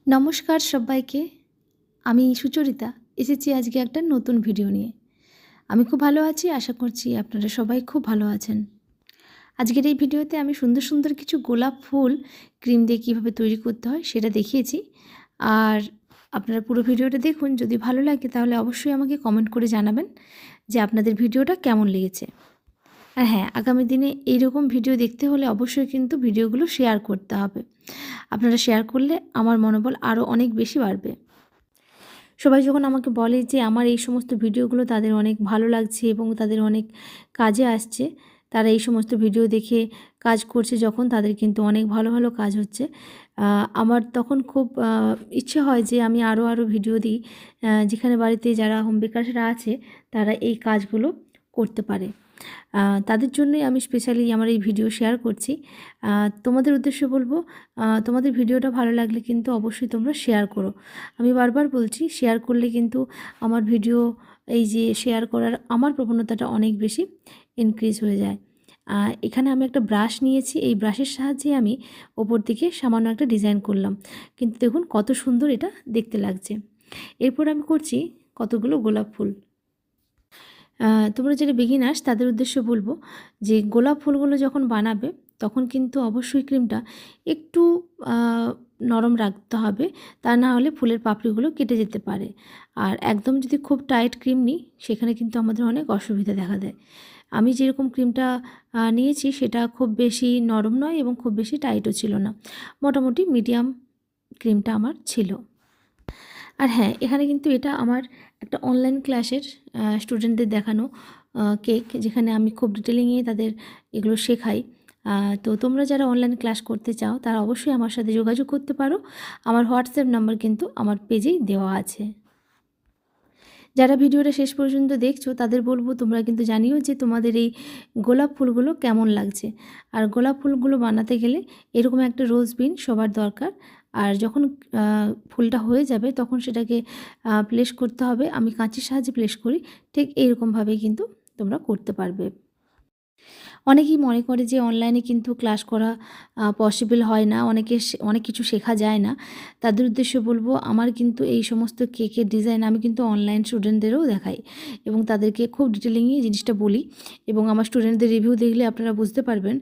নমস্কার সবাইকে। আমি সুচরিতা এসেছি আজকে একটা নতুন ভিডিও নিয়ে। আমি খুব ভালো আছি, আশা করছি আপনারা সবাই খুব ভালো আছেন। আজকের এই ভিডিওতে আমি সুন্দর সুন্দর কিছু গোলাপ ফুল ক্রিম দিয়ে কীভাবে তৈরি করতে হয় সেটা দেখিয়েছি। আর আপনারা পুরো ভিডিওটা দেখুন, যদি ভালো লাগে তাহলে অবশ্যই আমাকে কমেন্ট করে জানাবেন যে আপনাদের ভিডিওটা কেমন লেগেছে। আর হ্যাঁ, আগামী দিনে এইরকম ভিডিও দেখতে হলে অবশ্যই কিন্তু ভিডিওগুলো শেয়ার করতে হবে। আপনারা শেয়ার করলে আমার মনোবল আরও অনেক বেশি বাড়বে। সবাই যখন আমাকে বলে যে আমার এই সমস্ত ভিডিওগুলো তাদের অনেক ভালো লাগছে এবং তাদের অনেক কাজে আসছে, তারা এই সমস্ত ভিডিও দেখে কাজ করছে যখন, তাদের কিন্তু অনেক ভালো ভালো কাজ হচ্ছে। আমার তখন খুব ইচ্ছে হয় যে আমি আরও ভিডিও দিই, যেখানে বাড়িতে যারা হোম বেকারসরা আছে তারা এই কাজগুলো করতে পারে। তাদের জন্যই আমি স্পেশালি আমার এই ভিডিও শেয়ার করছি। তোমাদের উদ্দেশ্যে বলবো, তোমাদের ভিডিওটা ভালো লাগলে কিন্তু অবশ্যই তোমরা শেয়ার করো। আমি বারবার বলছি, শেয়ার করলে কিন্তু আমার ভিডিও, এই যে শেয়ার করার আমার প্রবণতাটা অনেক বেশি ইনক্রিজ হয়ে যায়। এখানে আমি একটা ব্রাশ নিয়েছি, এই ব্রাশের সাহায্যে আমি ওপর দিকে সামান্য একটা ডিজাইন করলাম, কিন্তু দেখুন কত সুন্দর এটা দেখতে লাগছে। এরপর আমি করছি কতগুলো গোলাপ ফুল। তোমরা যারা বিগিনার্স তাদের উদ্দেশ্যে বলবো যে গোলাপ ফুলগুলো যখন বানাবে তখন কিন্তু অবশ্যই ক্রিমটা একটু নরম রাখতে হবে, তা না হলে ফুলের পাপড়িগুলো কেটে যেতে পারে। আর একদম যদি খুব টাইট ক্রিম নিই সেখানে কিন্তু আমাদের অনেক অসুবিধা দেখা দেয়। আমি যেরকম ক্রিমটা নিয়েছি সেটা খুব বেশি নরম নয় এবং খুব বেশি টাইটও ছিল না, মোটামুটি মিডিয়াম ক্রিমটা আমার ছিল। আর হ্যাঁ, এখানে কিন্তু এটা আমার একটা অনলাইন ক্লাসের স্টুডেন্টদের দেখানো কেক, যেখানে আমি খুব ডিটেলিংয়ে তাদের এগুলো শেখাই। তো তোমরা যারা অনলাইন ক্লাস করতে চাও তারা অবশ্যই আমার সাথে যোগাযোগ করতে পারো। আমার হোয়াটসঅ্যাপ নাম্বার কিন্তু আমার পেজেই দেওয়া আছে। যারা ভিডিওটা শেষ পর্যন্ত দেখছো তাদের বলবো তোমরা কিন্তু জানিও যে তোমাদের এই গোলাপ ফুলগুলো কেমন লাগছে। আর গোলাপ ফুলগুলো বানাতে গেলে এরকম একটা রোজ বিন সবার দরকার। আর যখন ফুলটা হয়ে যাবে তখন সেটাকে প্লেস করতে হবে। আমি কাঁচির সাহায্যে প্লেস করি, ঠিক এইরকমভাবেই কিন্তু তোমরা করতে পারবে। অনেকেই মনে করে যে অনলাইনে কিন্তু ক্লাস করা পসিবল হয় না, অনেক কিছু শেখা যায় না। তাদের উদ্দেশ্যে বলবো, আমার কিন্তু এই সমস্ত কেকের ডিজাইন আমি কিন্তু অনলাইন স্টুডেন্টদেরও দেখাই এবং তাদেরকে খুব ডিটেলিংয়ে জিনিসটা বলি। এবং আমার স্টুডেন্টদের রিভিউ দেখলে আপনারা বুঝতে পারবেন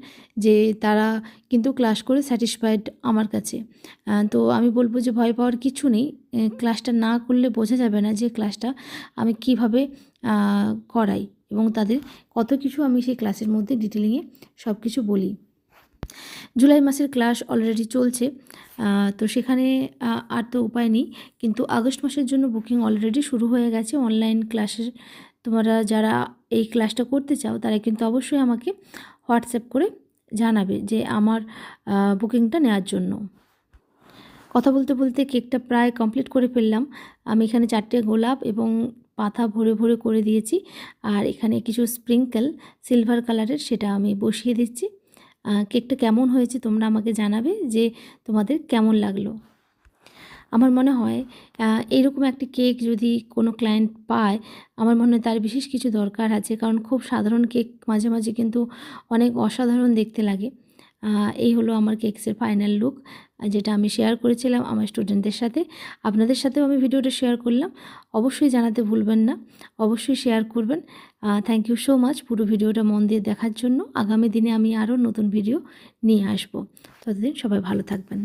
যে তারা কিন্তু ক্লাস করে স্যাটিসফাইড আমার কাছে। তো আমি বলবো যে ভয় পাওয়ার কিছু নেই। ক্লাসটা না করলে বোঝা যাবে না যে ক্লাসটা আমি কিভাবে করাই এবং তাদের কত কিছু আমি সেই ক্লাসের মধ্যে ডিটেলিংয়ে সব কিছু বলি। জুলাই মাসের ক্লাস অলরেডি চলছে, তো সেখানে আর তো উপায় নেই, কিন্তু আগস্ট মাসের জন্য বুকিং অলরেডি শুরু হয়ে গেছে অনলাইন ক্লাসের। তোমরা যারা এই ক্লাসটা করতে চাও তারা কিন্তু অবশ্যই আমাকে হোয়াটসঅ্যাপ করে জানাবে যে আমার বুকিংটা নেওয়ার জন্য। কথা বলতে বলতে কেকটা প্রায় কমপ্লিট করে ফেললাম। আমি এখানে 4টে গোলাপ এবং পাতা ভরে ভরে করে দিয়েছি। আর এখানে কিছু স্প্রিঙ্কেল সিলভার কালারের, সেটা আমি বসিয়ে দিচ্ছি। কেকটা কেমন হয়েছে তোমরা আমাকে জানাবে যে তোমাদের কেমন লাগলো। আমার মনে হয় এইরকম একটি কেক যদি কোনো ক্লায়েন্ট পায়, আমার মনে হয় তার বিশেষ কিছু দরকার আছে, কারণ খুব সাধারণ কেক মাঝে মাঝে কিন্তু অনেক অসাধারণ দেখতে লাগে। এই হলো আমার কেকসের ফাইনাল লুক, যেটা আমি শেয়ার করেছিলাম আমার স্টুডেন্টদের সাথে। আপনাদের সাথেও আমি ভিডিওটা শেয়ার করলাম। অবশ্যই জানাতে ভুলবেন না, অবশ্যই শেয়ার করবেন। থ্যাংক ইউ সো মাচ পুরো ভিডিওটা মন দিয়ে দেখার জন্য। আগামী দিনে আমি আরও নতুন ভিডিও নিয়ে আসব। ততদিন সবাই ভালো থাকবেন।